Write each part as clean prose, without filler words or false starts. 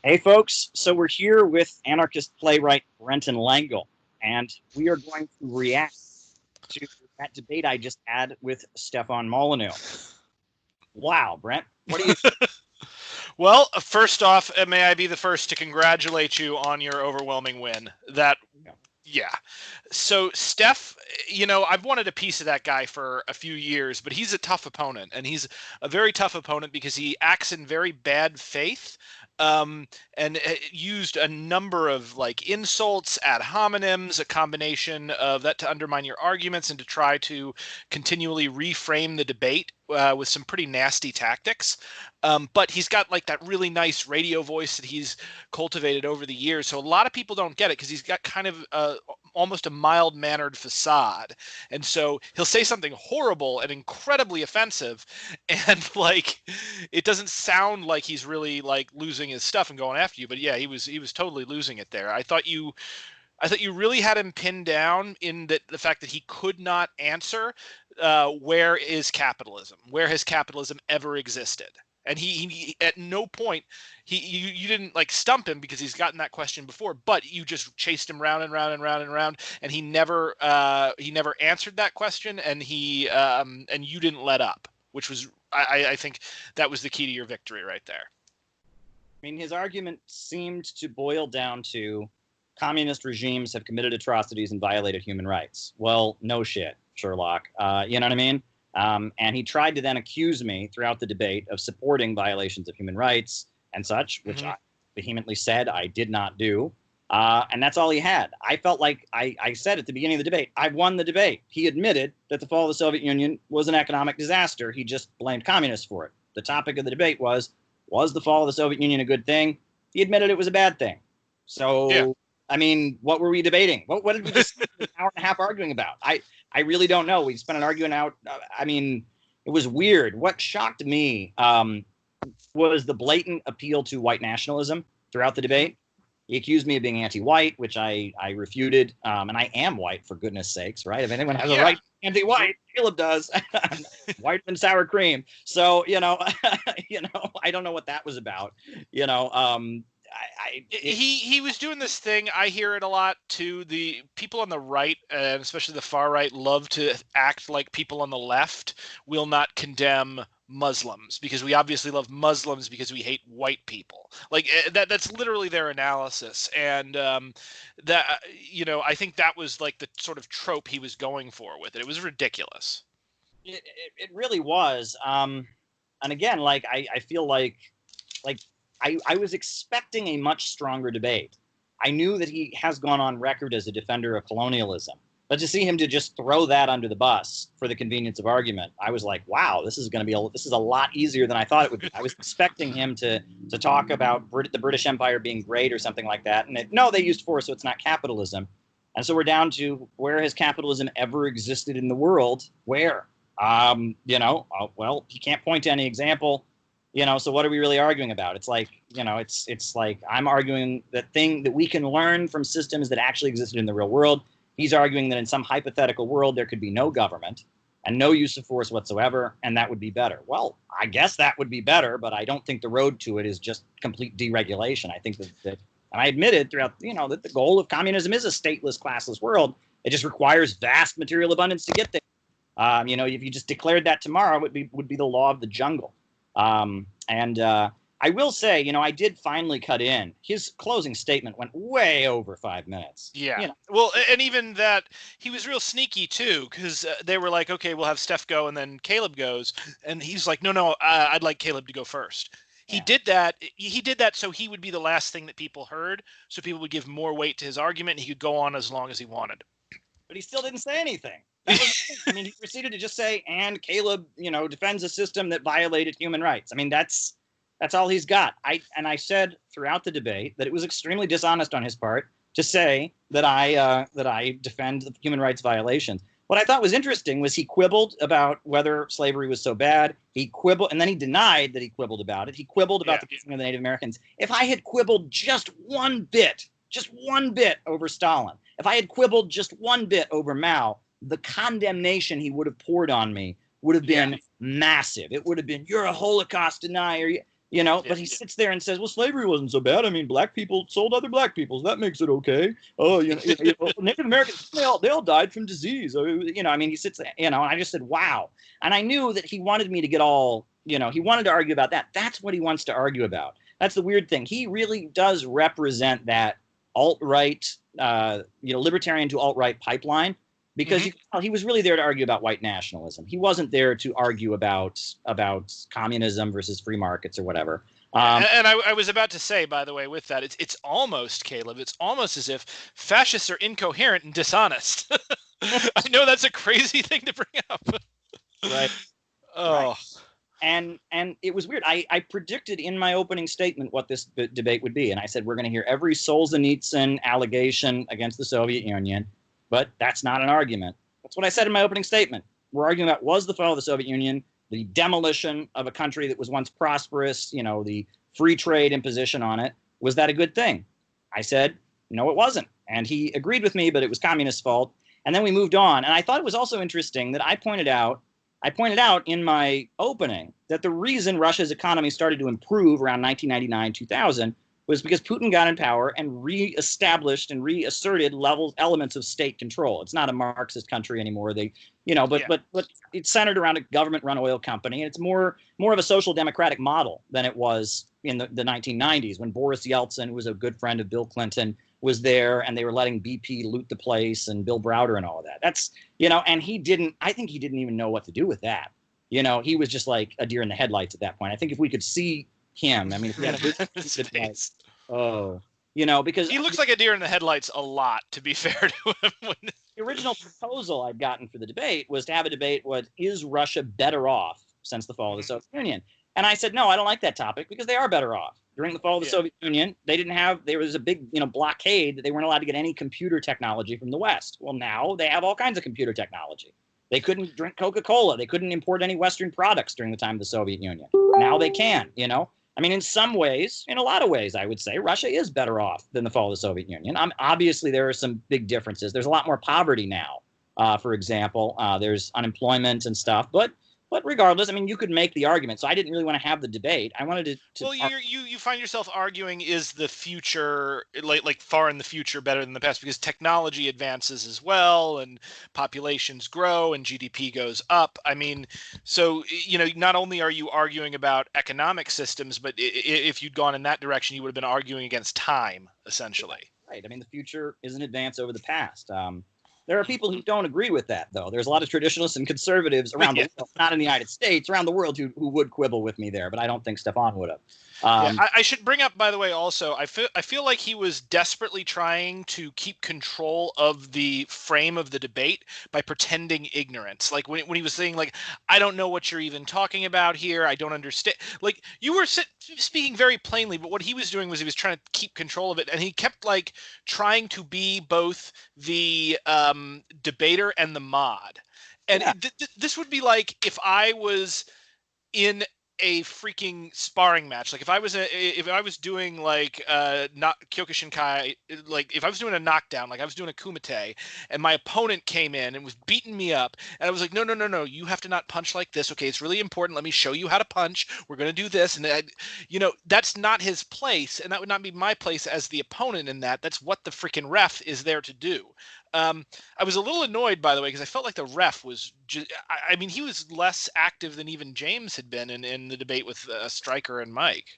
Hey, folks. So we're here with anarchist playwright Brenton Lengel, and we are going to react to that debate I just had with Stefan Molyneux. Wow, Brent, what do you think? Well, first off, may I be the first to congratulate you on your overwhelming win. Yeah. So, Steph, I've wanted a piece of that guy for a few years, but he's a tough opponent, and he's a very tough opponent because he acts in very bad faith. And used a number of like insults, ad hominems, a combination of that to undermine your arguments and to try to continually reframe the debate with some pretty nasty tactics. But he's got like that really nice radio voice that he's cultivated over the years. So a lot of people don't get it because he's got kind of almost a mild-mannered facade. And so he'll say something horrible and incredibly offensive, and like it doesn't sound like he's really like losing his stuff and going after you. But yeah, he was totally losing it there. I thought you really had him pinned down in the fact that he could not answer where is capitalism? Where has capitalism ever existed? And he at no point you didn't like stump him because he's gotten that question before, but you just chased him round and round and round and round, and he never answered that question, and and you didn't let up, which was I think that was the key to your victory right there. I mean, his argument seemed to boil down to communist regimes have committed atrocities and violated human rights. Well, no shit, Sherlock. You know what I mean? And he tried to then accuse me throughout the debate of supporting violations of human rights and such, which I vehemently said I did not do. And that's all he had. I felt like I said at the beginning of the debate, I've won the debate. He admitted that the fall of the Soviet Union was an economic disaster. He just blamed communists for it. The topic of the debate was the fall of the Soviet Union a good thing? He admitted it was a bad thing. So, yeah. I mean, what were we debating? What did we just spend an hour and a half arguing about? I really don't know. We spent an argument out. I mean, it was weird. What shocked me was the blatant appeal to white nationalism throughout the debate. He accused me of being anti-white, which I refuted. And I am white, for goodness sakes, right? If anyone has a right anti-white, Caleb does. White than sour cream. So, I don't know what that was about. He was doing this thing. I hear it a lot too. The people on the right, and especially the far right, love to act like people on the left will not condemn Muslims because we obviously love Muslims because we hate white people. Like that's literally their analysis, and I think that was like the sort of trope he was going for with it. It was ridiculous. It really was. And again, like I feel like I was expecting a much stronger debate. I knew that he has gone on record as a defender of colonialism, but to see him to just throw that under the bus for the convenience of argument, I was like, wow, this is a lot easier than I thought it would be. I was expecting him to talk about the British Empire being great or something like that. And no, they used force, so it's not capitalism. And so we're down to where has capitalism ever existed in the world? Where? Well, he can't point to any example. So what are we really arguing about? It's like, it's like I'm arguing that thing that we can learn from systems that actually existed in the real world. He's arguing that in some hypothetical world, there could be no government and no use of force whatsoever, and that would be better. Well, I guess that would be better, but I don't think the road to it is just complete deregulation. I think that and I admitted throughout, that the goal of communism is a stateless, classless world. It just requires vast material abundance to get there. If you just declared that tomorrow, it would be the law of the jungle. I will say, I did finally cut in. His closing statement went way over 5 minutes. Yeah. Well, and even that, he was real sneaky too, because they were like, okay, we'll have Steph go and then Caleb goes. And he's like, no, I'd like Caleb to go first. He did that. He did that so he would be the last thing that people heard, so people would give more weight to his argument, and he could go on as long as he wanted. But he still didn't say anything. He proceeded to just say, and Caleb, defends a system that violated human rights. I mean, that's all he's got. I said throughout the debate that it was extremely dishonest on his part to say that I defend the human rights violations. What I thought was interesting was he quibbled about whether slavery was so bad. He quibbled, and then he denied that he quibbled about it. He quibbled about the killing of the Native Americans. If I had quibbled just one bit over Stalin, if I had quibbled just one bit over Mao, the condemnation he would have poured on me would have been massive. It would have been, you're a Holocaust denier. But he sits there and says, well, slavery wasn't so bad. I mean, black people sold other black people, so that makes it okay. Oh, Native Americans, they all died from disease. I mean, he sits there, and I just said, wow. And I knew that he wanted me to get all, he wanted to argue about that. That's what he wants to argue about. That's the weird thing. He really does represent that alt-right, libertarian to alt-right pipeline, because he was really there to argue about white nationalism. He wasn't there to argue about communism versus free markets or whatever. And I was about to say, by the way, with that, it's almost, Caleb, it's almost as if fascists are incoherent and dishonest. I know that's a crazy thing to bring up. Right. Oh. Right. And it was weird. I predicted in my opening statement what this debate would be. And I said, we're going to hear every Solzhenitsyn allegation against the Soviet Union. But that's not an argument. That's what I said in my opening statement. We're arguing about, was the fall of the Soviet Union the demolition of a country that was once prosperous, the free trade imposition on it, was that a good thing? I said, no, it wasn't. And he agreed with me, but it was communist fault. And then we moved on. And I thought it was also interesting that I pointed out in my opening that the reason Russia's economy started to improve around 1999, 2000 was because Putin got in power and reestablished and reasserted elements of state control. It's not a Marxist country anymore. But it's centered around a government-run oil company, and it's more of a social democratic model than it was in the 1990s when Boris Yeltsin, who was a good friend of Bill Clinton, was there, and they were letting BP loot the place, and Bill Browder and all of that. That's and I think he didn't even know what to do with that. He was just like a deer in the headlights at that point. I think if we could see him, I mean, if we had a his face. Because he looks like a deer in the headlights a lot, to be fair to him. The original proposal I'd gotten for the debate was to have a debate, is Russia better off since the fall of the Soviet Union? And I said, no, I don't like that topic because they are better off. During the fall of the Soviet Union, there was a big, blockade that they weren't allowed to get any computer technology from the West. Well, now they have all kinds of computer technology. They couldn't drink Coca-Cola. They couldn't import any Western products during the time of the Soviet Union. Now they can, I mean, in some ways, in a lot of ways, I would say Russia is better off than the fall of the Soviet Union. Obviously, there are some big differences. There's a lot more poverty now, for example. There's unemployment and stuff. But regardless, I mean, you could make the argument. So I didn't really want to have the debate. I wanted to well, you find yourself arguing, is the future, like far in the future, better than the past? Because technology advances as well, and populations grow, and GDP goes up. I mean, so, not only are you arguing about economic systems, but if you'd gone in that direction, you would have been arguing against time, essentially. Right. I mean, the future is an advance over the past. There are people who don't agree with that, though. There's a lot of traditionalists and conservatives around the world, not in the United States, around the world who would quibble with me there, but I don't think Stefan would have. I should bring up, by the way, also, I feel like he was desperately trying to keep control of the frame of the debate by pretending ignorance. Like when he was saying, like, I don't know what you're even talking about here. I don't understand. Like, you were speaking very plainly, but what he was doing was he was trying to keep control of it. And he kept like trying to be both the debater and the mod. And this would be like if I was in a freaking sparring match. Like if I was doing like not Kyokushinkai, like if I was doing a knockdown, like I was doing a kumite, and my opponent came in and was beating me up, and I was like, no, you have to not punch like this. Okay, it's really important. Let me show you how to punch. We're gonna do this, and that's not his place, and that would not be my place as the opponent in that. That's what the freaking ref is there to do. I was a little annoyed, by the way, because I felt like the ref was I mean, he was less active than even James had been in the debate with Stryker and Mike.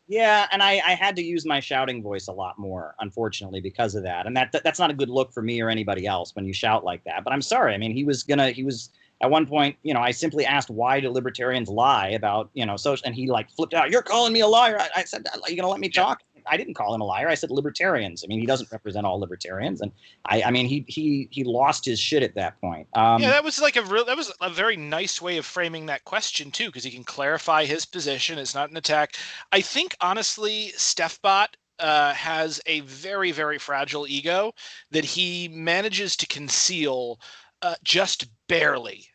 Yeah, and I had to use my shouting voice a lot more, unfortunately, because of that. And that's not a good look for me or anybody else when you shout like that. But I'm sorry. I mean, he was at one point, I simply asked, why do libertarians lie about, social, and he like flipped out. You're calling me a liar. I said, are you going to let me talk? I didn't call him a liar. I said libertarians. I mean, he doesn't represent all libertarians, and I mean, he lost his shit at that point. That was a very nice way of framing that question too, because he can clarify his position. It's not an attack. I think honestly, StephBot has a very, very fragile ego that he manages to conceal just barely.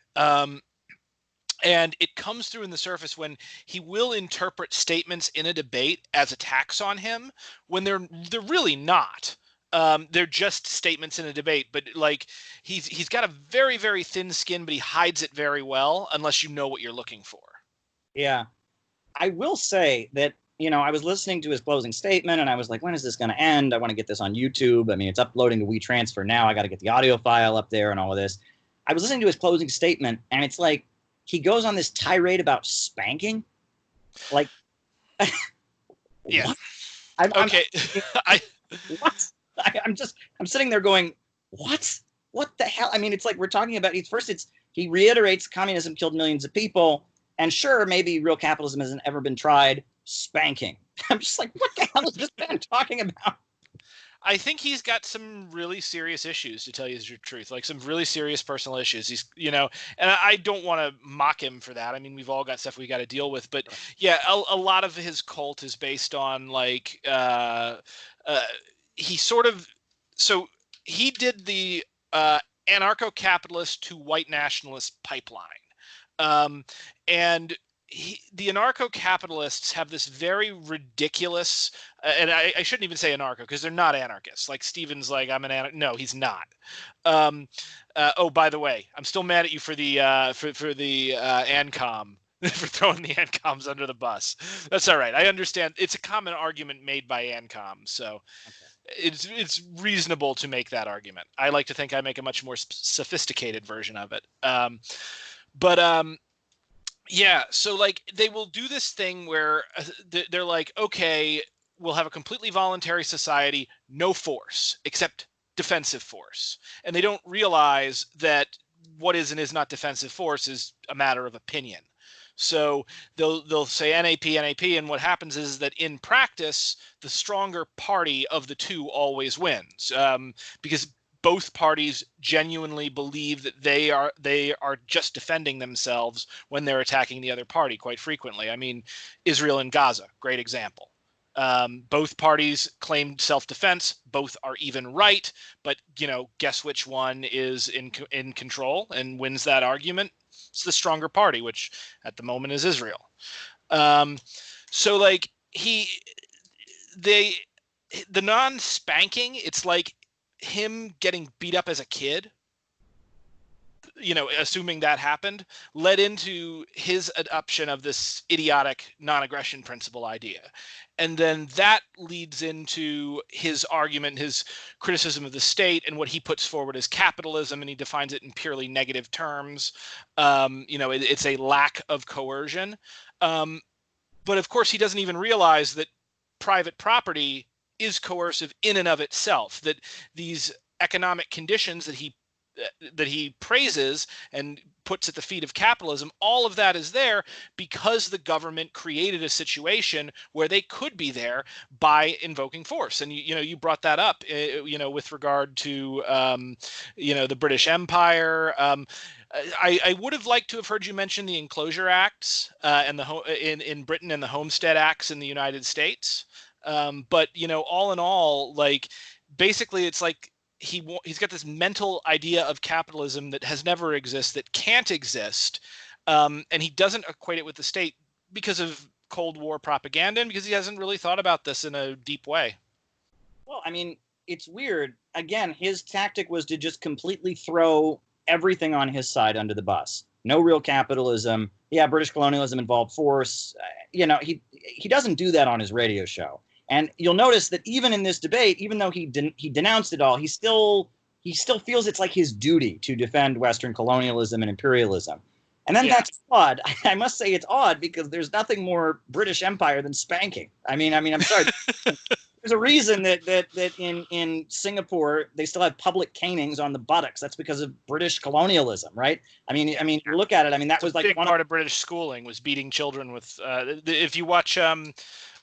And it comes through in the surface when he will interpret statements in a debate as attacks on him when they're really not. They're just statements in a debate, but like he's got a very, very thin skin, but he hides it very well unless you know what you're looking for. Yeah. I will say that, I was listening to his closing statement and I was like, when is this going to end? I want to get this on YouTube. I mean, it's uploading to WeTransfer now. I got to get the audio file up there and all of this. I was listening to his closing statement and it's like he goes on this tirade about spanking. Like, yeah. What? Okay. What? I'm sitting there going, what? What the hell? I mean, it's like we're talking about, he reiterates communism killed millions of people. And sure, maybe real capitalism hasn't ever been tried. Spanking. I'm just like, what the hell is this man talking about? I think he's got some really serious issues, to tell you the truth, like some really serious personal issues. He's, and I don't want to mock him for that. I mean, we've all got stuff we got to deal with, but yeah, a lot of his cult is based on like, he did the anarcho-capitalist to white nationalist pipeline. And the anarcho-capitalists have this very ridiculous, and I shouldn't even say anarcho because they're not anarchists. Like Stephen's like, I'm an anarchist. No, he's not. Oh, by the way, I'm still mad at you for the ANCOM, for throwing the ANCOMs under the bus. That's all right. I understand. It's a common argument made by ANCOM, so it's reasonable to make that argument. I like to think I make a much more sophisticated version of it. Yeah, so like they will do this thing where they're like, okay, we'll have a completely voluntary society, no force except defensive force. And they don't realize that what is and is not defensive force is a matter of opinion. So they'll say NAP, and what happens is that in practice, the stronger party of the two always wins, because both parties genuinely believe that they are just defending themselves when they're attacking the other party quite frequently. I mean, Israel and Gaza, great example. Both parties claimed self-defense. Both are even right, but guess which one is in control and wins that argument? It's the stronger party, which at the moment is Israel. So like the non-spanking, it's like him getting beat up as a kid, assuming that happened, led into his adoption of this idiotic non-aggression principle idea. And then that leads into his argument, his criticism of the state and what he puts forward as capitalism, and he defines it in purely negative terms. It's a lack of coercion. But of course, he doesn't even realize that private property is coercive in and of itself, that these economic conditions that he praises and puts at the feet of capitalism, all of that is there because the government created a situation where they could be there by invoking force. And you brought that up, with regard to the British Empire. I would have liked to have heard you mention the Enclosure Acts and in Britain and the Homestead Acts in the United States. But all in all, like basically it's like he's got this mental idea of capitalism that has never existed, that can't exist, and he doesn't equate it with the state because of Cold War propaganda and because he hasn't really thought about this in a deep way. Well, I mean, it's weird. Again, his tactic was to just completely throw everything on his side under the bus. No real capitalism. Yeah, British colonialism involved force. He doesn't do that on his radio show. And you'll notice that even in this debate, even though he denounced it all, he still feels it's like his duty to defend Western colonialism and imperialism. And then that's odd. I must say it's odd because there's nothing more British Empire than spanking. I mean, I'm sorry. There's a reason that in Singapore they still have public canings on the buttocks. That's because of British colonialism, right? I mean, you look at it. I mean, that was like big part of British schooling was beating children with. If you watch,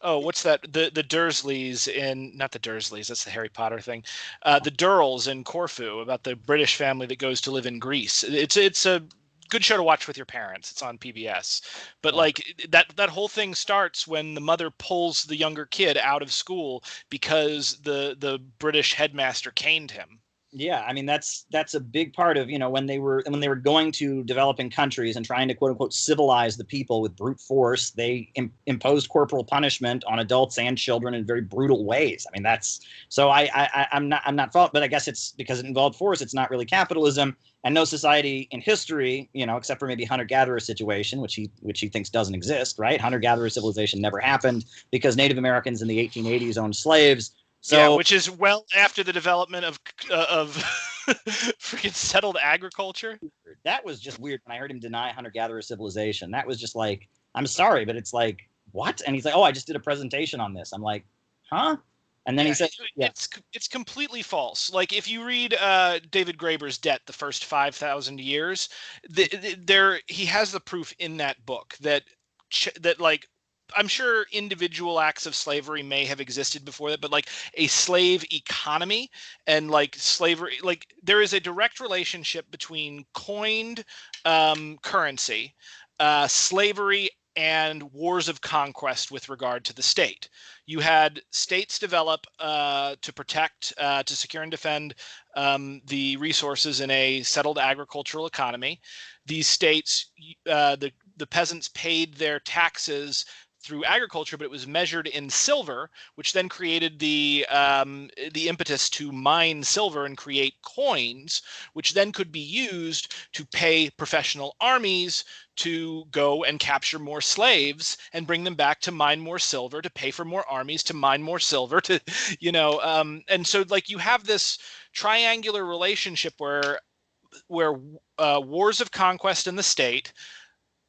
what's that? The Dursleys not the Dursleys. That's the Harry Potter thing. The Durrells in Corfu, about the British family that goes to live in Greece. It's a good show to watch with your parents. It's on PBS. But like that whole thing starts when the mother pulls the younger kid out of school because the British headmaster caned him. Yeah, I mean that's a big part of, when they were going to developing countries and trying to quote unquote civilize the people with brute force, they imposed corporal punishment on adults and children in very brutal ways. I mean that's so I'm not fault, but I guess it's because it involved force. It's not really capitalism, and no society in history, except for maybe hunter-gatherer situation, which he thinks doesn't exist, right? Hunter-gatherer civilization never happened because Native Americans in the 1880s owned slaves. So, yeah, which is well after the development of freaking settled agriculture. that was just weird when I heard him deny hunter-gatherer civilization. That was just like, I'm sorry, but it's like, what? And he's like, oh, I just did a presentation on this. I'm like, huh? And then he said, yeah. It's completely false. Like if you read David Graeber's Debt, the first 5,000 years, he has the proof in that book that like I'm sure individual acts of slavery may have existed before that, but like a slave economy and like slavery, like there is a direct relationship between coined currency, slavery, and wars of conquest with regard to the state. You had states develop to protect, to secure and defend the resources in a settled agricultural economy. These states, the peasants paid their taxes through agriculture, but it was measured in silver, which then created the impetus to mine silver and create coins, which then could be used to pay professional armies to go and capture more slaves and bring them back to mine more silver, to pay for more armies, to mine more silver, to, and so like you have this triangular relationship where wars of conquest in the state,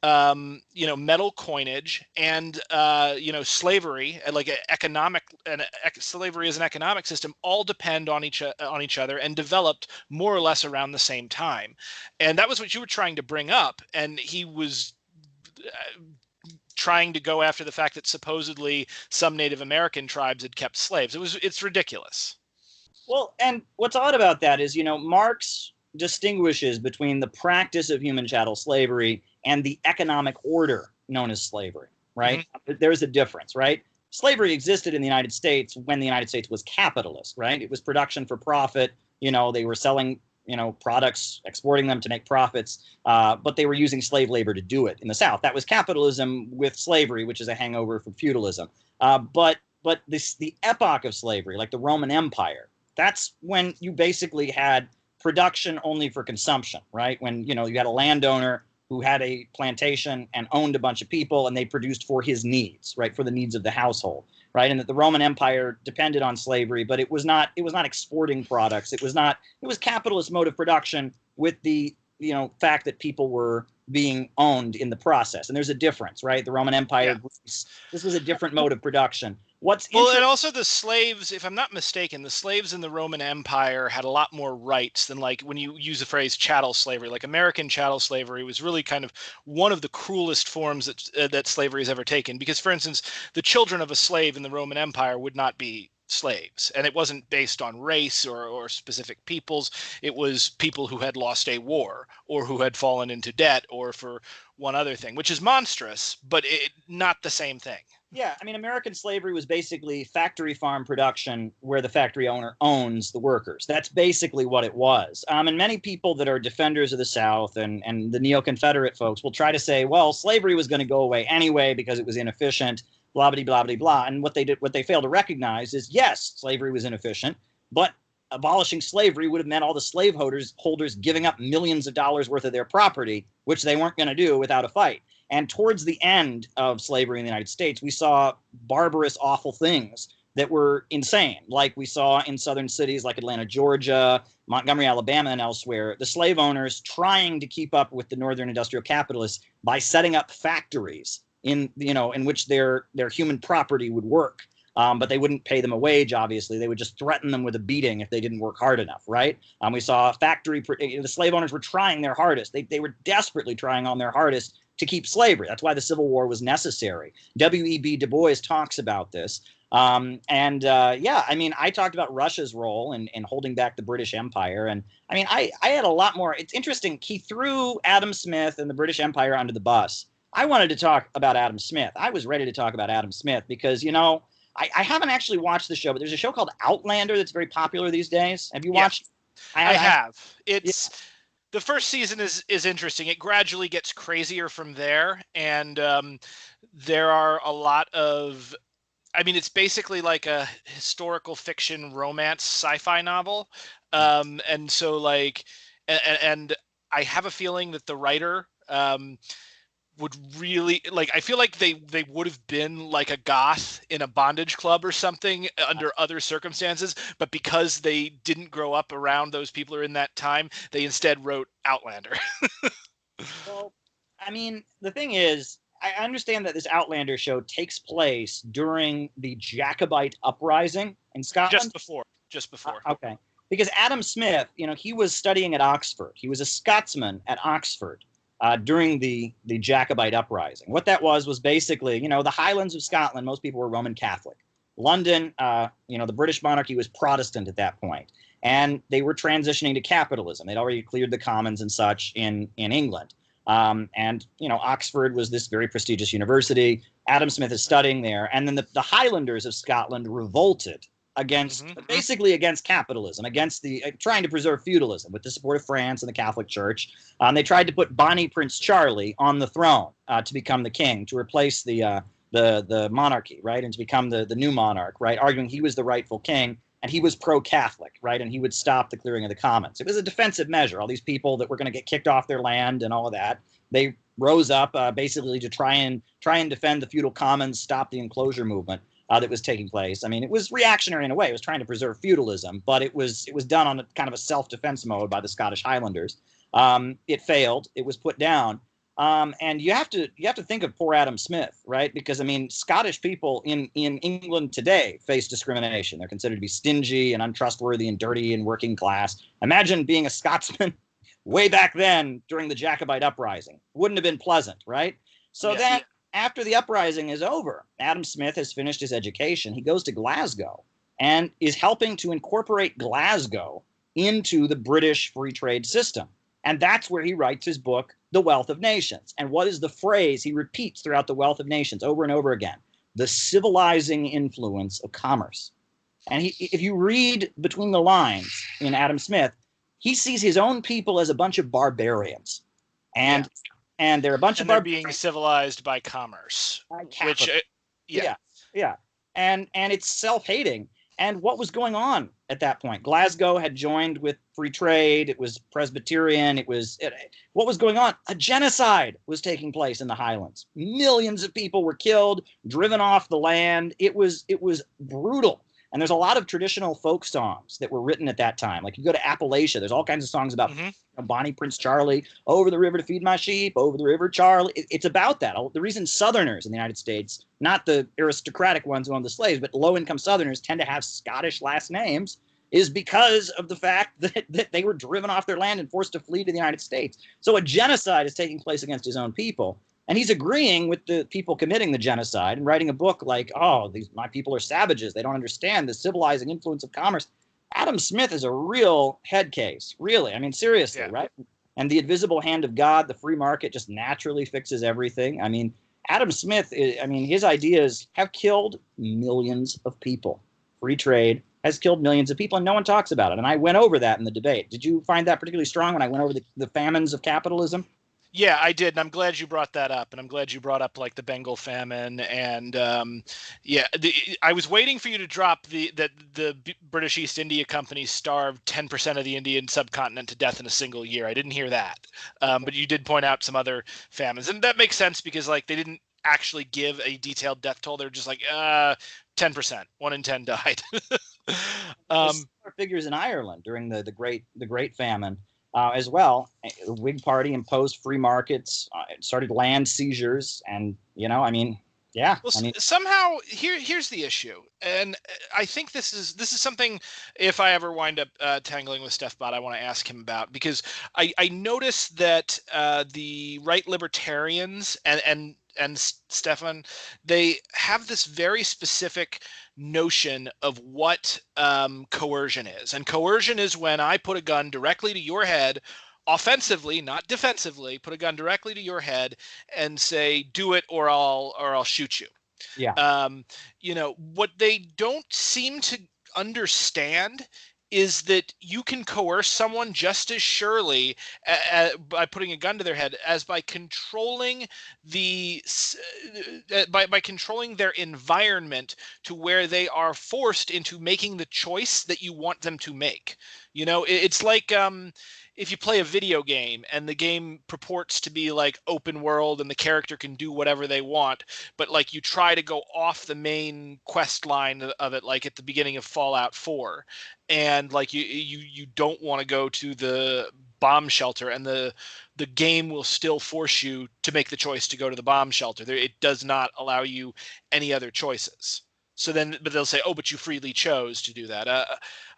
metal coinage, and slavery, like slavery as an economic system, all depend on each other and developed more or less around the same time. And that was what you were trying to bring up, and he was trying to go after the fact that supposedly some Native American tribes had kept slaves. It's ridiculous. Well, and what's odd about that is, Marx distinguishes between the practice of human chattel slavery and the economic order known as slavery, right? Mm-hmm. There's a difference, right? Slavery existed in the United States when the United States was capitalist, right? It was production for profit. They were selling, products, exporting them to make profits, but they were using slave labor to do it in the South. That was capitalism with slavery, which is a hangover from feudalism. But the epoch of slavery, like the Roman Empire, that's when you basically had production only for consumption, right? When, you had a landowner who had a plantation and owned a bunch of people, and they produced for his needs, right? For the needs of the household, right? And that the Roman Empire depended on slavery, but it was not exporting products. It was capitalist mode of production with the, fact that people were being owned in the process. And there's a difference, right? The Roman Empire, this was a different mode of production. And also the slaves, if I'm not mistaken, the slaves in the Roman Empire had a lot more rights than, like, when you use the phrase chattel slavery. Like American chattel slavery was really kind of one of the cruelest forms that slavery has ever taken. Because, for instance, the children of a slave in the Roman Empire would not be slaves, and it wasn't based on race or specific peoples. It was people who had lost a war or who had fallen into debt or for one other thing, which is monstrous, but not the same thing. Yeah, I mean, American slavery was basically factory farm production where the factory owner owns the workers. That's basically what it was. And many people that are defenders of the South and the neo-Confederate folks will try to say, well, slavery was going to go away anyway because it was inefficient, blah, blah, blah, blah, blah. And what they fail to recognize is, yes, slavery was inefficient, but abolishing slavery would have meant all the slave holders giving up millions of dollars worth of their property, which they weren't going to do without a fight. And towards the end of slavery in the United States, we saw barbarous, awful things that were insane, like we saw in southern cities like Atlanta, Georgia, Montgomery, Alabama, and elsewhere, the slave owners trying to keep up with the northern industrial capitalists by setting up factories in which their human property would work. But they wouldn't pay them a wage, obviously. They would just threaten them with a beating if they didn't work hard enough, right? We saw the slave owners were trying their hardest. They were desperately trying on their hardest to keep slavery. That's why the Civil War was necessary. W.E.B. Du Bois talks about this. I mean, I talked about Russia's role in holding back the British Empire. And I mean, I had a lot more. It's interesting. He threw Adam Smith and the British Empire under the bus. I wanted to talk about Adam Smith. I was ready to talk about Adam Smith because, I haven't actually watched the show, but there's a show called Outlander that's very popular these days. Have you watched? I have. Yeah. The first season is interesting. It gradually gets crazier from there, and there are a lot of. I mean, it's basically like a historical fiction romance sci-fi novel, and so like, and I have a feeling that the writer would really like. I feel like they would have been like a goth in a bondage club or something under other circumstances, but because they didn't grow up around those people or in that time, they instead wrote Outlander. Well, I mean, the thing is, I understand that this Outlander show takes place during the Jacobite uprising in Scotland. Just before. Okay. Because Adam Smith, he was studying at Oxford. He was a Scotsman at Oxford during the Jacobite uprising. What that was basically, the Highlands of Scotland, most people were Roman Catholic. London, the British monarchy was Protestant at that point. And they were transitioning to capitalism. They'd already cleared the commons and such in England. Oxford was this very prestigious university. Adam Smith is studying there. And then the Highlanders of Scotland revolted basically against capitalism, against the trying to preserve feudalism with the support of France and the Catholic Church. They tried to put Bonnie Prince Charlie on the throne to become the king, to replace the monarchy, right, and to become the new monarch, right, arguing he was the rightful king. And he was pro-Catholic, right? And he would stop the clearing of the commons. It was a defensive measure. All these people that were going to get kicked off their land and all of that, they rose up basically to try and defend the feudal commons, stop the enclosure movement that was taking place. I mean, it was reactionary in a way. It was trying to preserve feudalism, but it was done on a kind of a self-defense mode by the Scottish Highlanders. It failed. It was put down. And you have to think of poor Adam Smith, right? Because I mean, Scottish people in England today face discrimination. They're considered to be stingy and untrustworthy and dirty and working class. Imagine being a Scotsman way back then during the Jacobite uprising. Wouldn't have been pleasant, right? So after the uprising is over, Adam Smith has finished his education. He goes to Glasgow and is helping to incorporate Glasgow into the British free trade system. And that's where he writes his book, The Wealth of Nations. And what is the phrase he repeats throughout The Wealth of Nations over and over again? The civilizing influence of commerce. And if you read between the lines in Adam Smith, he sees his own people as a bunch of barbarians. And they're a bunch of barbarians being civilized by commerce. Which, And it's self-hating. And what was going on at that point? Glasgow had joined with free trade. It was Presbyterian. What was going on? A genocide was taking place in the Highlands. Millions of people were killed, driven off the land. It was brutal. And there's a lot of traditional folk songs that were written at that time. Like you go to Appalachia, there's all kinds of songs about Bonnie Prince Charlie, over the river to feed my sheep, over the river Charlie. It's about that. The reason Southerners in the United States, not the aristocratic ones who owned the slaves, but low-income Southerners tend to have Scottish last names is because of the fact that they were driven off their land and forced to flee to the United States. So a genocide is taking place against his own people. And he's agreeing with the people committing the genocide and writing a book like, my people are savages. They don't understand the civilizing influence of commerce. Adam Smith is a real head case, really. I mean, seriously, right? And the invisible hand of God, the free market, just naturally fixes everything. I mean, Adam Smith, his ideas have killed millions of people. Free trade has killed millions of people, and no one talks about it. And I went over that in the debate. Did you find that particularly strong when I went over the famines of capitalism? Yeah, I did, and I'm glad you brought that up, and I'm glad you brought up like the Bengal famine, and I was waiting for you to drop that the British East India Company starved 10% of the Indian subcontinent to death in a single year. I didn't hear that, but you did point out some other famines, and that makes sense because like they didn't actually give a detailed death toll. They're just like 10%, 1 in 10 died. Figures in Ireland during the Great Famine. As well, the Whig Party imposed free markets, started land seizures, and somehow here's the issue, and I think this is something. If I ever wind up tangling with Steph Bott, I want to ask him about, because I noticed that the right libertarians and Stefan, they have this very specific notion of what coercion is. And coercion is when I put a gun directly to your head, offensively, not defensively, put a gun directly to your head and say, do it or I'll shoot you. Yeah. What they don't seem to understand is that you can coerce someone just as surely by putting a gun to their head as by controlling by controlling their environment to where they are forced into making the choice that you want them to make. It's like if you play a video game and the game purports to be like open world and the character can do whatever they want, but like you try to go off the main quest line of it, like at the beginning of Fallout 4, and like you don't want to go to the bomb shelter, and the game will still force you to make the choice to go to the bomb shelter. It does not allow you any other choices. So then, but they'll say, "Oh, but you freely chose to do that."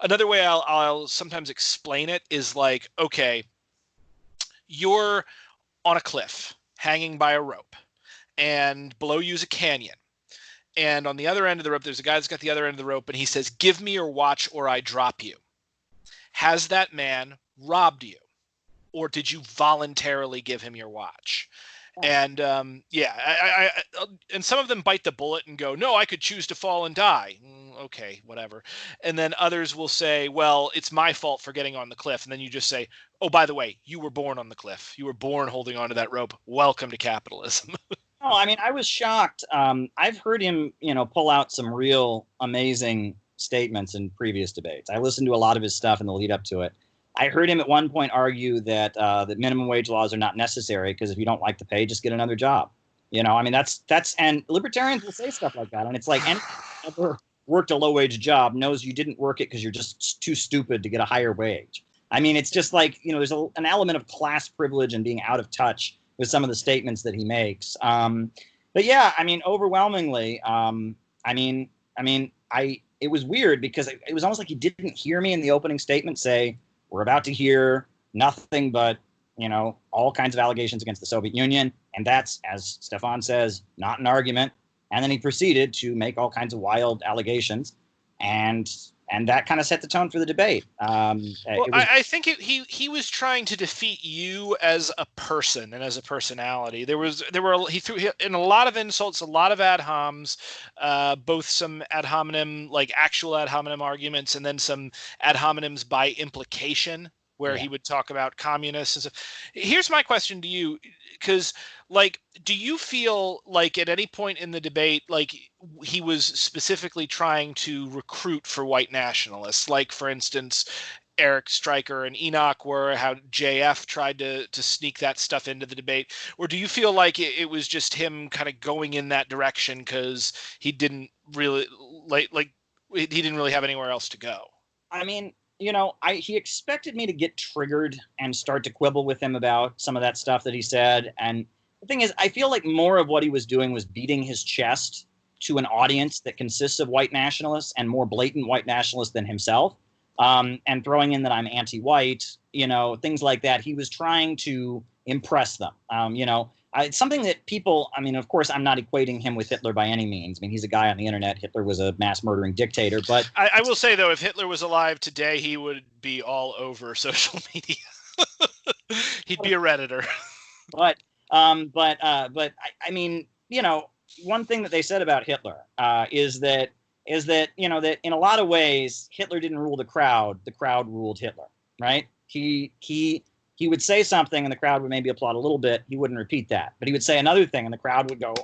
Another way I'll sometimes explain it is like, okay, you're on a cliff hanging by a rope, and below you is a canyon. And on the other end of the rope, there's a guy that's got the other end of the rope, and he says, "Give me your watch or I drop you." Has that man robbed you? Or did you voluntarily give him your watch? And and some of them bite the bullet and go, "No, I could choose to fall and die." Okay, whatever. And then others will say, "Well, it's my fault for getting on the cliff." And then you just say, "Oh, by the way, you were born on the cliff. You were born holding onto that rope. Welcome to capitalism." No, I mean, I was shocked. I've heard him, pull out some real amazing statements in previous debates. I listened to a lot of his stuff in the lead up to it. I heard him at one point argue that that minimum wage laws are not necessary because if you don't like the pay, just get another job. I mean, that's and libertarians will say stuff like that, and it's like anyone who ever worked a low wage job knows you didn't work it because you're just too stupid to get a higher wage. I mean, it's just like there's an element of class privilege and being out of touch with some of the statements that he makes. But yeah, I mean, overwhelmingly, it was weird because it was almost like he didn't hear me in the opening statement say, "We're about to hear nothing but, all kinds of allegations against the Soviet Union." And that's, as Stefan says, not an argument. And then he proceeded to make all kinds of wild allegations. And that kind of set the tone for the debate. I think he was trying to defeat you as a person and as a personality. He threw in a lot of insults, a lot of ad homs, both some ad hominem, like actual ad hominem arguments, and then some ad hominems by implication, where he would talk about communists and stuff. Here's my question to you, because do you feel like at any point in the debate, like he was specifically trying to recruit for white nationalists? Like, for instance, Eric Stryker and Enoch were, how JF tried to sneak that stuff into the debate? Or do you feel like it was just him kind of going in that direction because he didn't really he didn't really have anywhere else to go? I mean, he expected me to get triggered and start to quibble with him about some of that stuff that he said. And the thing is, I feel like more of what he was doing was beating his chest to an audience that consists of white nationalists and more blatant white nationalists than himself, and throwing in that I'm anti-white, things like that. He was trying to impress them. It's something that people, I mean, of course, I'm not equating him with Hitler by any means. I mean, he's a guy on the internet. Hitler was a mass murdering dictator. But I will say, though, if Hitler was alive today, he would be all over social media. He'd be a Redditor. But I mean, one thing that they said about Hitler is that that in a lot of ways Hitler didn't rule the crowd ruled Hitler, right? He would say something and the crowd would maybe applaud a little bit. He wouldn't repeat that, but he would say another thing and the crowd would go,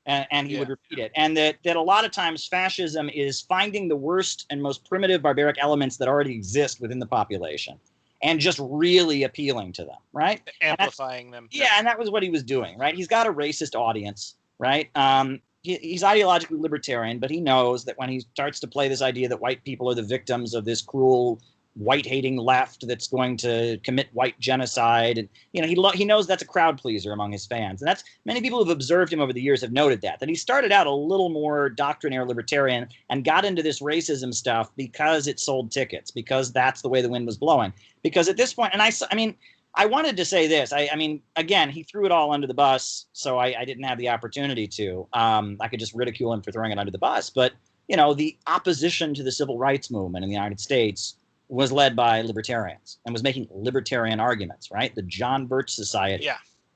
and he would repeat it. And that a lot of times fascism is finding the worst and most primitive barbaric elements that already exist within the population and just really appealing to them, right? Amplifying them. Yeah, and that was what he was doing, right? He's got a racist audience, right? He's ideologically libertarian, but he knows that when he starts to play this idea that white people are the victims of this cruel white-hating left that's going to commit white genocide, and he knows that's a crowd pleaser among his fans, and that's many people who've observed him over the years have noted that he started out a little more doctrinaire libertarian and got into this racism stuff because it sold tickets, because that's the way the wind was blowing. Because at this point, and I wanted to say this. I mean, again, he threw it all under the bus, so I didn't have the opportunity to. I could just ridicule him for throwing it under the bus, but the opposition to the civil rights movement in the United States was led by libertarians and was making libertarian arguments, right? The John Birch Society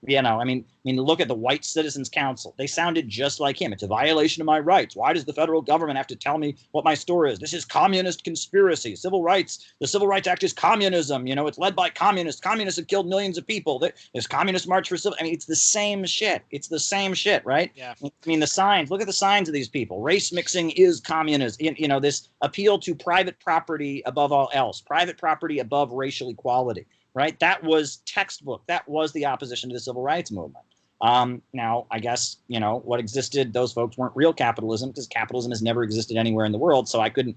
Look at the White Citizens Council. They sounded just like him. It's a violation of my rights. Why does the federal government have to tell me what my store is? This is communist conspiracy. Civil rights. The Civil Rights Act is communism. It's led by communists. Communists have killed millions of people. There's Communist March for Civil. It's the same shit. It's the same shit, right? Yeah. The signs. Look at the signs of these people. Race mixing is communism. This appeal to private property above all else. Private property above racial equality. Right? That was textbook. That was the opposition to the civil rights movement. Now, I guess, what existed, those folks weren't real capitalism because capitalism has never existed anywhere in the world. So I couldn't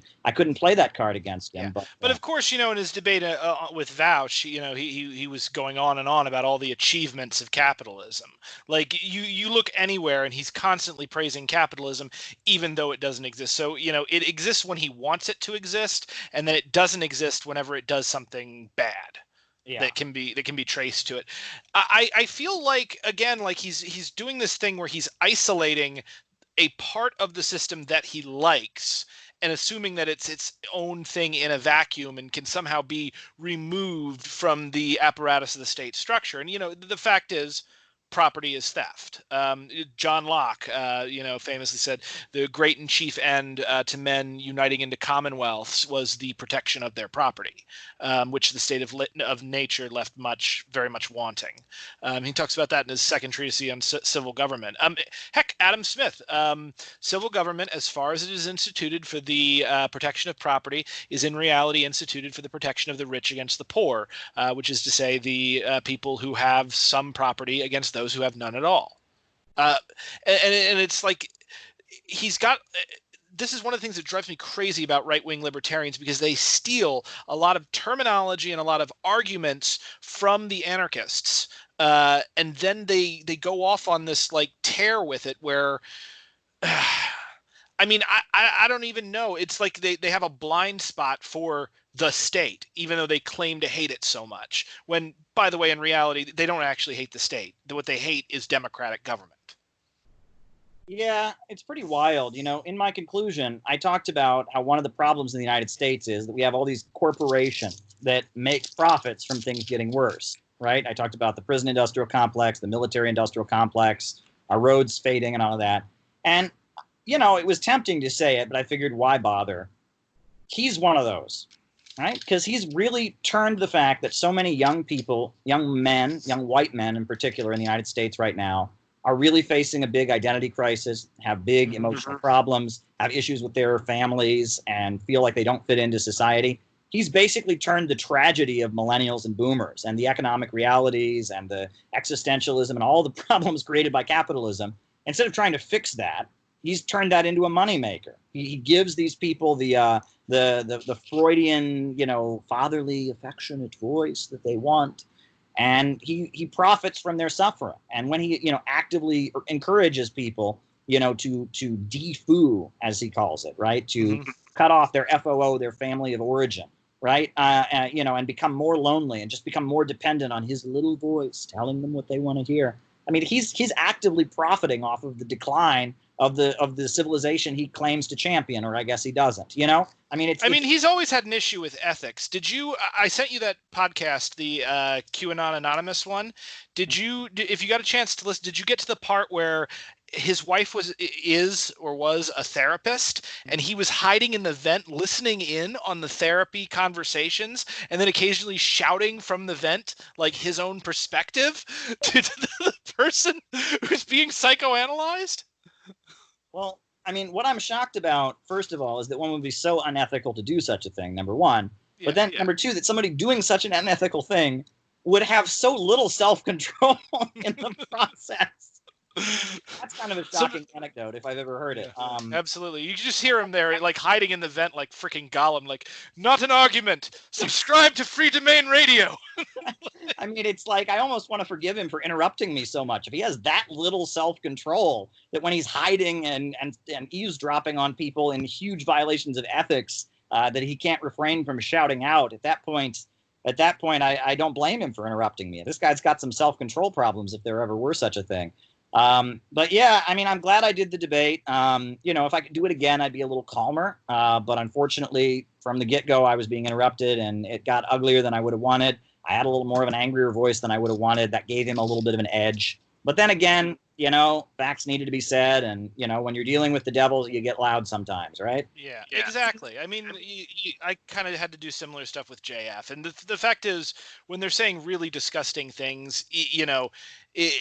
play that card against him. Yeah. But of course, in his debate with Vouch, he was going on and on about all the achievements of capitalism. Like you look anywhere and he's constantly praising capitalism, even though it doesn't exist. So, it exists when he wants it to exist, and then it doesn't exist whenever it does something bad. Yeah. that can be traced to it. I feel like, again, like he's doing this thing where he's isolating a part of the system that he likes and assuming that it's its own thing in a vacuum and can somehow be removed from the apparatus of the state structure. And the fact is, property is theft. John Locke, famously said the great and chief end to men uniting into commonwealths was the protection of their property, which the state of nature left very much wanting. He talks about that in his second treatise on civil government. Heck, Adam Smith, civil government, as far as it is instituted for the protection of property, is in reality instituted for the protection of the rich against the poor, which is to say the people who have some property against those who have none at all. And it's like he's got this is one of the things that drives me crazy about right-wing libertarians, because they steal a lot of terminology and a lot of arguments from the anarchists, and then they go off on this like tear with it where I don't even know. It's like they have a blind spot for the state, even though they claim to hate it so much. When, by the way, in reality, they don't actually hate the state. What they hate is democratic government. Yeah, it's pretty wild. In my conclusion, I talked about how one of the problems in the United States is that we have all these corporations that make profits from things getting worse, right? I talked about the prison industrial complex, the military industrial complex, our roads fading and all of that. And it was tempting to say it, but I figured, why bother? He's one of those, right? Because he's really turned the fact that so many young people, young men, young white men in particular in the United States right now, are really facing a big identity crisis, have big emotional problems, have issues with their families, and feel like they don't fit into society. He's basically turned the tragedy of millennials and boomers and the economic realities and the existentialism and all the problems created by capitalism. Instead of trying to fix that, he's turned that into a moneymaker. He gives these people the Freudian, fatherly, affectionate voice that they want, and he profits from their suffering. And when he, actively encourages people, to defoo, as he calls it, right, to cut off their FOO, their family of origin, right, and become more lonely and just become more dependent on his little voice telling them what they want to hear. He's actively profiting off of the decline of the civilization he claims to champion, or I guess he doesn't. He's always had an issue with ethics. I sent you that podcast, the QAnon Anonymous one. If you got a chance to listen, did you get to the part where his wife was a therapist, and he was hiding in the vent listening in on the therapy conversations, and then occasionally shouting from the vent like his own perspective to the person who's being psychoanalyzed? Well, what I'm shocked about, first of all, is that one would be so unethical to do such a thing, number one. Yeah, but then, number two, that somebody doing such an unethical thing would have so little self-control in the process. That's kind of a shocking anecdote if I've ever heard it. Absolutely. You just hear him there like hiding in the vent like freaking Gollum, like, not an argument. Subscribe to Free Domain Radio. It's like I almost want to forgive him for interrupting me so much. If he has that little self-control that when he's hiding and eavesdropping on people in huge violations of ethics, that he can't refrain from shouting out, at that point, I don't blame him for interrupting me. This guy's got some self-control problems if there ever were such a thing. But yeah, I'm glad I did the debate. If I could do it again, I'd be a little calmer. But unfortunately, from the get-go, I was being interrupted, and it got uglier than I would have wanted. I had a little more of an angrier voice than I would have wanted. That gave him a little bit of an edge. But then again, you know, facts needed to be said, and you know, when you're dealing with the devil, you get loud sometimes, right? Yeah, exactly. I mean, I kind of had to do similar stuff with JF, and the fact is, when they're saying really disgusting things, you know, it,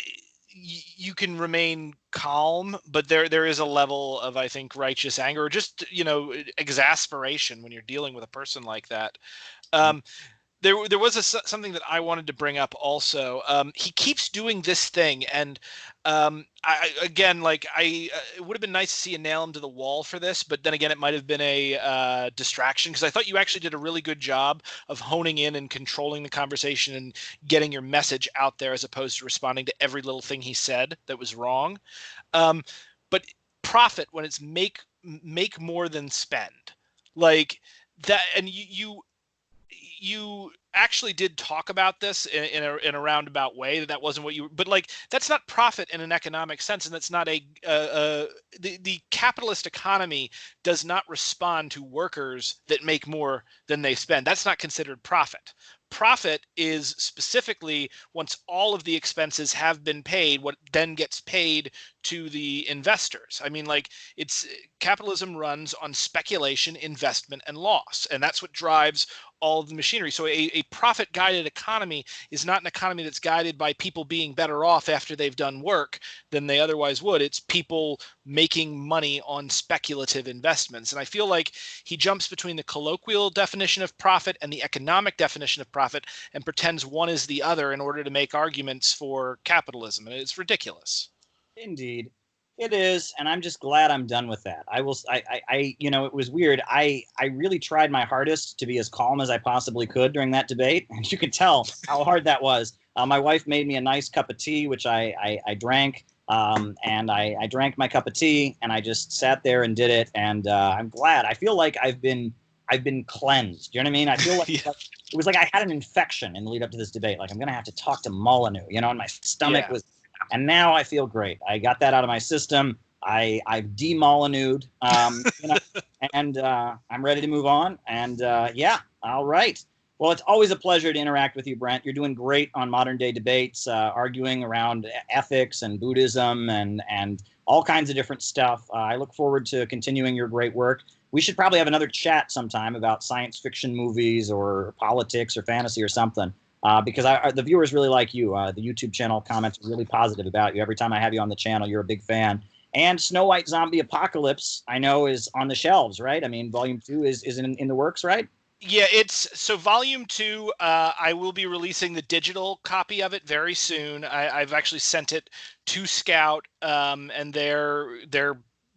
you can remain calm, but there is a level of, I think, righteous anger or just, you know, exasperation when you're dealing with a person like that. Um, there was something that I wanted to bring up also. He keeps doing this thing, and again, like it would have been nice to see a nail him to the wall for this, but then again, it might have been a distraction, because I thought you actually did a really good job of honing in and controlling the conversation and getting your message out there, as opposed to responding to every little thing he said that was wrong. But profit, when it's make more than spend, like that, and you actually did talk about this in a roundabout way, that wasn't what you, but like, that's not profit in an economic sense, and that's not the capitalist economy does not respond to workers that make more than they spend. That's not considered profit. Profit is specifically once all of the expenses have been paid, what then gets paid to the investors. I mean, like, it's capitalism runs on speculation, investment, and loss, and that's what drives all of the machinery. So a profit-guided economy is not an economy that's guided by people being better off after they've done work than they otherwise would. It's people making money on speculative investments. And I feel like he jumps between the colloquial definition of profit and the economic definition of profit and pretends one is the other in order to make arguments for capitalism. And it's ridiculous. Indeed, it is, and I'm just glad I'm done with that. You know, it was weird. I really tried my hardest to be as calm as I possibly could during that debate, and you could tell how hard that was. My wife made me a nice cup of tea, which I drank, and I drank my cup of tea, and I just sat there and did it, and I'm glad. I feel like I've been cleansed. You know what I mean? I feel like, Yeah. like it was like I had an infection in the lead up to this debate. Like, I'm gonna have to talk to Molyneux, you know, and my stomach was. And now I feel great. I got that out of my system. I've de-Molyneuxed, you know, and I'm ready to move on. And yeah, all right. Well, it's always a pleasure to interact with you, Brent. You're doing great on modern day debates, arguing around ethics and Buddhism and all kinds of different stuff. I look forward to continuing your great work. We should probably have another chat sometime about science fiction movies or politics or fantasy or something. Because the viewers really like you. The YouTube channel comments are really positive about you. Every time I have you on the channel, you're a big fan. And Snow White Zombie Apocalypse, I know, is on the shelves, right? I mean, Volume 2 is in the works, right? Yeah, it's so Volume 2. I will be releasing the digital copy of it very soon. I've actually sent it to Scout, and they're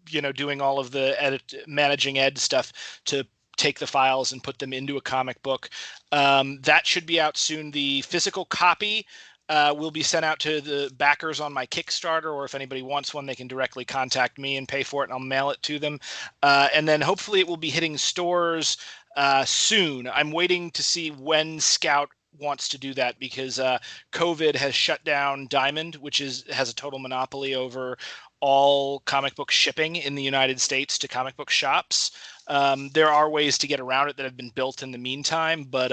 you know, doing all of the managing ed stuff to take the files and put them into a comic book. That should be out soon. The physical copy will be sent out to the backers on my Kickstarter, or if anybody wants one, they can directly contact me and pay for it, and I'll mail it to them. And then hopefully it will be hitting stores soon. I'm waiting to see when Scout wants to do that, because COVID has shut down Diamond, which has a total monopoly over all comic book shipping in the United States to comic book shops. There are ways to get around it that have been built in the meantime, but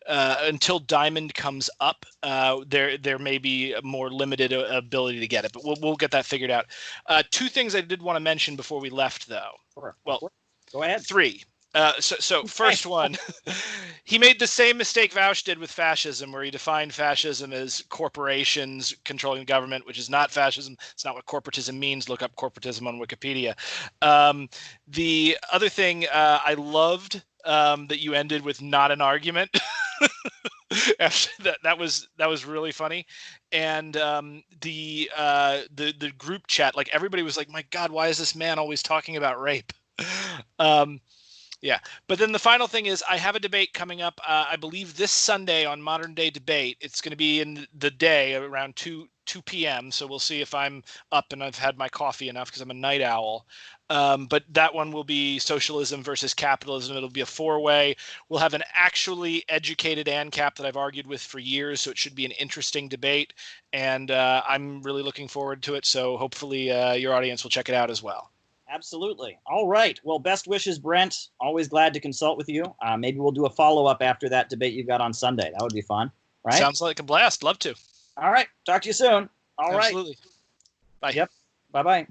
until Diamond comes up, there may be a more limited ability to get it. But we'll get that figured out. Two things I did want to mention before we left, though. Sure. Well, go ahead. Three. So first one, he made the same mistake Vaush did with fascism, where he defined fascism as corporations controlling the government, which is not fascism. It's not what corporatism means. Look up corporatism on Wikipedia. The other thing I loved that you ended with not an argument. After that was really funny. And the group chat, like, everybody was like, my God, why is this man always talking about rape? Yeah, but then the final thing is, I have a debate coming up, I believe this Sunday on Modern Day Debate. It's going to be in the day around 2 p.m., so we'll see if I'm up and I've had my coffee enough, because I'm a night owl. But that one will be socialism versus capitalism. It'll be a four-way. We'll have an actually educated ANCAP that I've argued with for years, so it should be an interesting debate, and I'm really looking forward to it, so hopefully your audience will check it out as well. Absolutely. All right. Well, best wishes, Brent. Always glad to consult with you. Maybe we'll do a follow-up after that debate you got on Sunday. That would be fun, right? Sounds like a blast. Love to. All right. Talk to you soon. All right. Absolutely. Bye. Yep. Bye-bye.